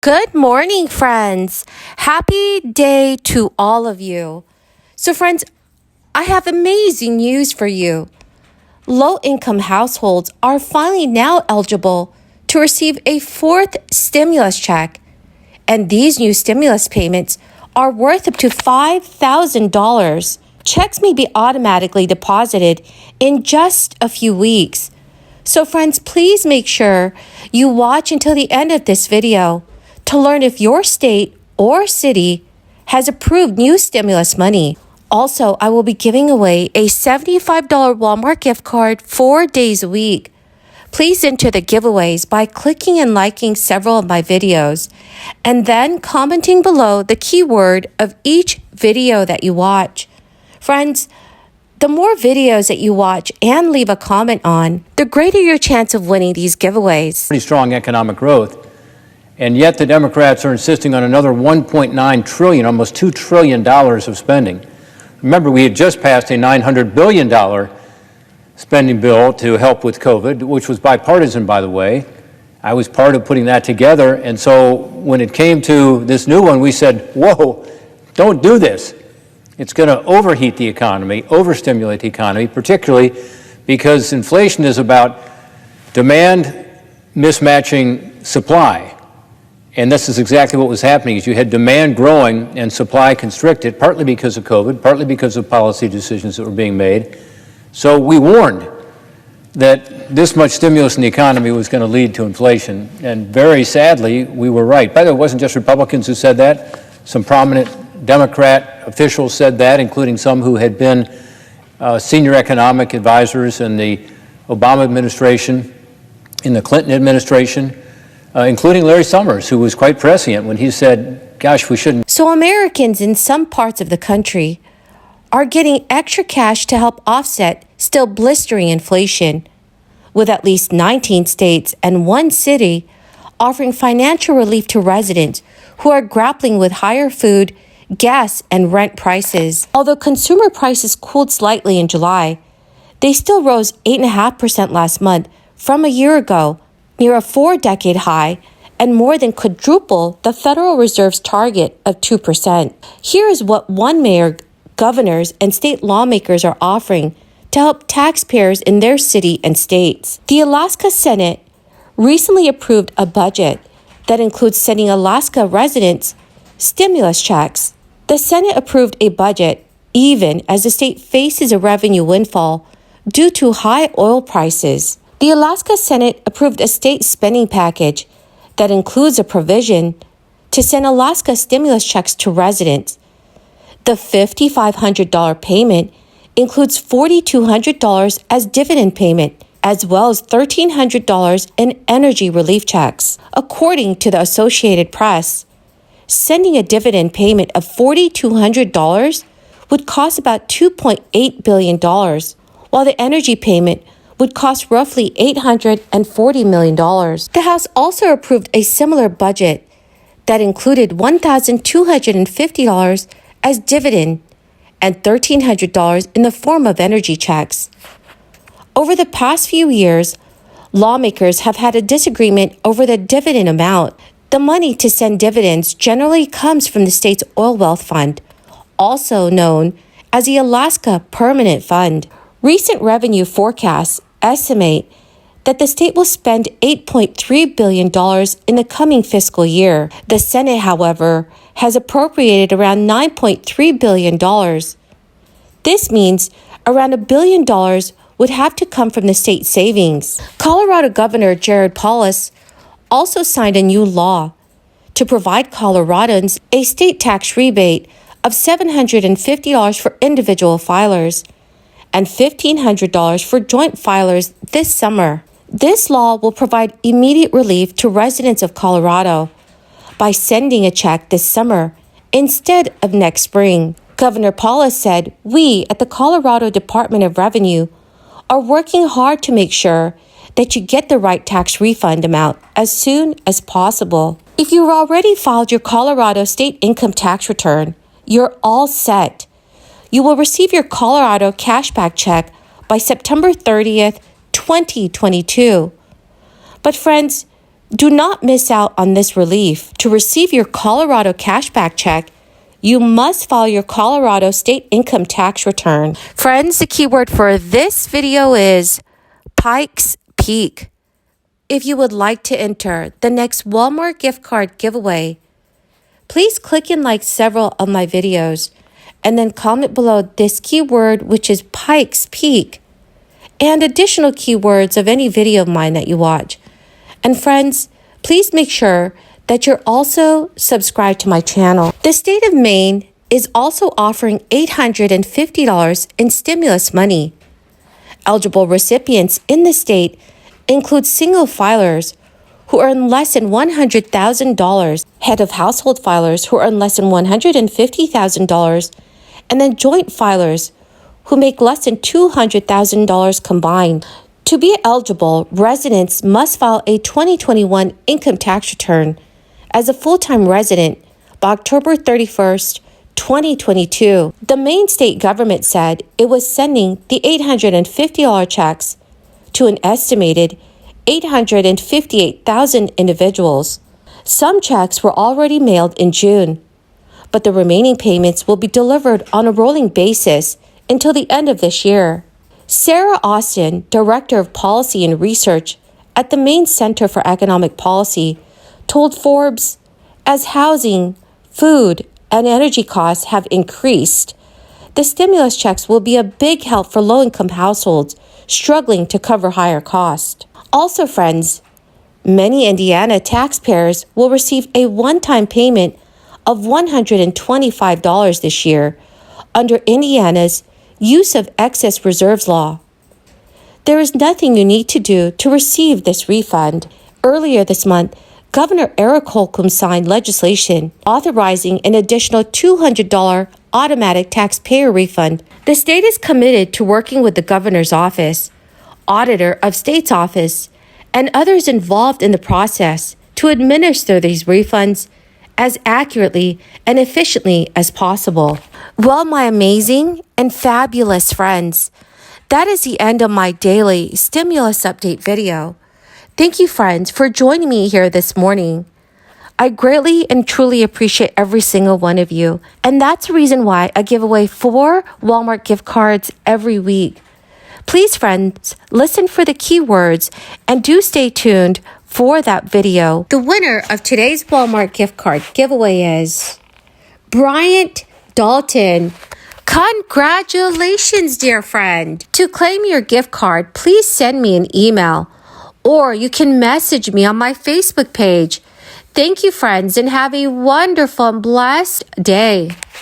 Good morning, friends. Happy day to all of you. So, friends, I have amazing news for you. Low-income households are finally now eligible to receive a fourth stimulus check. And these new stimulus payments are worth up to $5,000. Checks may be automatically deposited in just a few weeks. So, friends, please make sure you watch until the end of this video to learn if your state or city has approved new stimulus money. Also, I will be giving away a $75 Walmart gift card 4 days a week. Please enter the giveaways by clicking and liking several of my videos and then commenting below the keyword of each video that you watch. Friends, the more videos that you watch and leave a comment on, the greater your chance of winning these giveaways. Pretty strong economic growth. And yet the Democrats are insisting on another $1.9 trillion, almost $2 trillion of spending. Remember, we had just passed a $900 billion spending bill to help with COVID, which was bipartisan, by the way. I was part of putting that together. And so when it came to this new one, we said, whoa, don't do this. It's going to overheat the economy, overstimulate the economy, particularly because inflation is about demand mismatching supply. And this is exactly what was happening, is you had demand growing and supply constricted, partly because of COVID, partly because of policy decisions that were being made. So we warned that this much stimulus in the economy was going to lead to inflation. And very sadly, we were right. By the way, it wasn't just Republicans who said that. Some prominent Democrat officials said that, including some who had been senior economic advisors in the Obama administration, in the Clinton administration, including Larry Summers, who was quite prescient when he said, gosh, we shouldn't. So Americans in some parts of the country are getting extra cash to help offset still blistering inflation, with at least 19 states and one city offering financial relief to residents who are grappling with higher food, gas, and rent prices. Although consumer prices cooled slightly in July, they still rose 8.5% last month from a year ago, near a 4-decade high, and more than quadruple the Federal Reserve's target of 2%. Here is what one mayor, governors, and state lawmakers are offering to help taxpayers in their city and states. The Alaska Senate recently approved a budget that includes sending Alaska residents stimulus checks. The Senate approved a budget even as the state faces a revenue windfall due to high oil prices. The Alaska Senate approved a state spending package that includes a provision to send Alaska stimulus checks to residents. The $5,500 payment includes $4,200 as dividend payment, as well as $1,300 in energy relief checks. According to the Associated Press, sending a dividend payment of $4,200 would cost about $2.8 billion, while the energy payment would cost roughly $840 million. The House also approved a similar budget that included $1,250 as dividend and $1,300 in the form of energy checks. Over the past few years, lawmakers have had a disagreement over the dividend amount. The money to send dividends generally comes from the state's oil wealth fund, also known as the Alaska Permanent Fund. Recent revenue forecasts estimate that the state will spend $8.3 billion in the coming fiscal year. The Senate, however, has appropriated around $9.3 billion. This means around $1 billion would have to come from the state savings. Colorado Governor Jared Polis also signed a new law to provide Coloradans a state tax rebate of $750 for individual filers and $1,500 for joint filers this summer. This law will provide immediate relief to residents of Colorado by sending a check this summer instead of next spring. Governor Polis said, "We at the Colorado Department of Revenue are working hard to make sure that you get the right tax refund amount as soon as possible. If you've already filed your Colorado state income tax return, you're all set. You will receive your Colorado cashback check by September 30th, 2022. But friends, Do not miss out on this relief. To receive your Colorado cashback check, you must file your Colorado state income tax return. Friends, the keyword for this video is Pikes Peak. If you would like to enter the next Walmart gift card giveaway, please click and like several of my videos and then comment below this keyword, which is Pikes Peak, and additional keywords of any video of mine that you watch. And friends, please make sure that you're also subscribed to my channel. The state of Maine is also offering $850 in stimulus money. Eligible recipients in the state include single filers who earn less than $100,000, head of household filers who earn less than $150,000, and then joint filers who make less than $200,000 combined. To be eligible, residents must file a 2021 income tax return as a full-time resident by October 31st, 2022. The Maine state government said it was sending the $850 checks to an estimated 858,000 individuals. Some checks were already mailed in June, but the remaining payments will be delivered on a rolling basis until the end of this year. Sarah Austin, Director of Policy and Research at the Maine Center for Economic Policy, told Forbes, as housing, food, and energy costs have increased, the stimulus checks will be a big help for low-income households struggling to cover higher costs. Also, friends, many Indiana taxpayers will receive a one-time payment of $125 this year under Indiana's use of excess reserves law. There is nothing you need to do to receive this refund. Earlier this month, Governor Eric Holcomb signed legislation authorizing an additional $200 automatic taxpayer refund. The state is committed to working with the governor's office, auditor of state's office, and others involved in the process to administer these refunds as accurately and efficiently as possible. Well, my amazing and fabulous friends, that is the end of my daily stimulus update video. Thank you, friends, for joining me here this morning. I greatly and truly appreciate every single one of you, and that's the reason why I give away 4 Walmart gift cards every week. Please, friends, listen for the keywords and do stay tuned for that video. The winner of today's Walmart gift card giveaway is Bryant Dalton. Congratulations, dear friend. To claim your gift card, please send me an email or you can message me on my Facebook page. Thank you, friends, and have a wonderful and blessed day.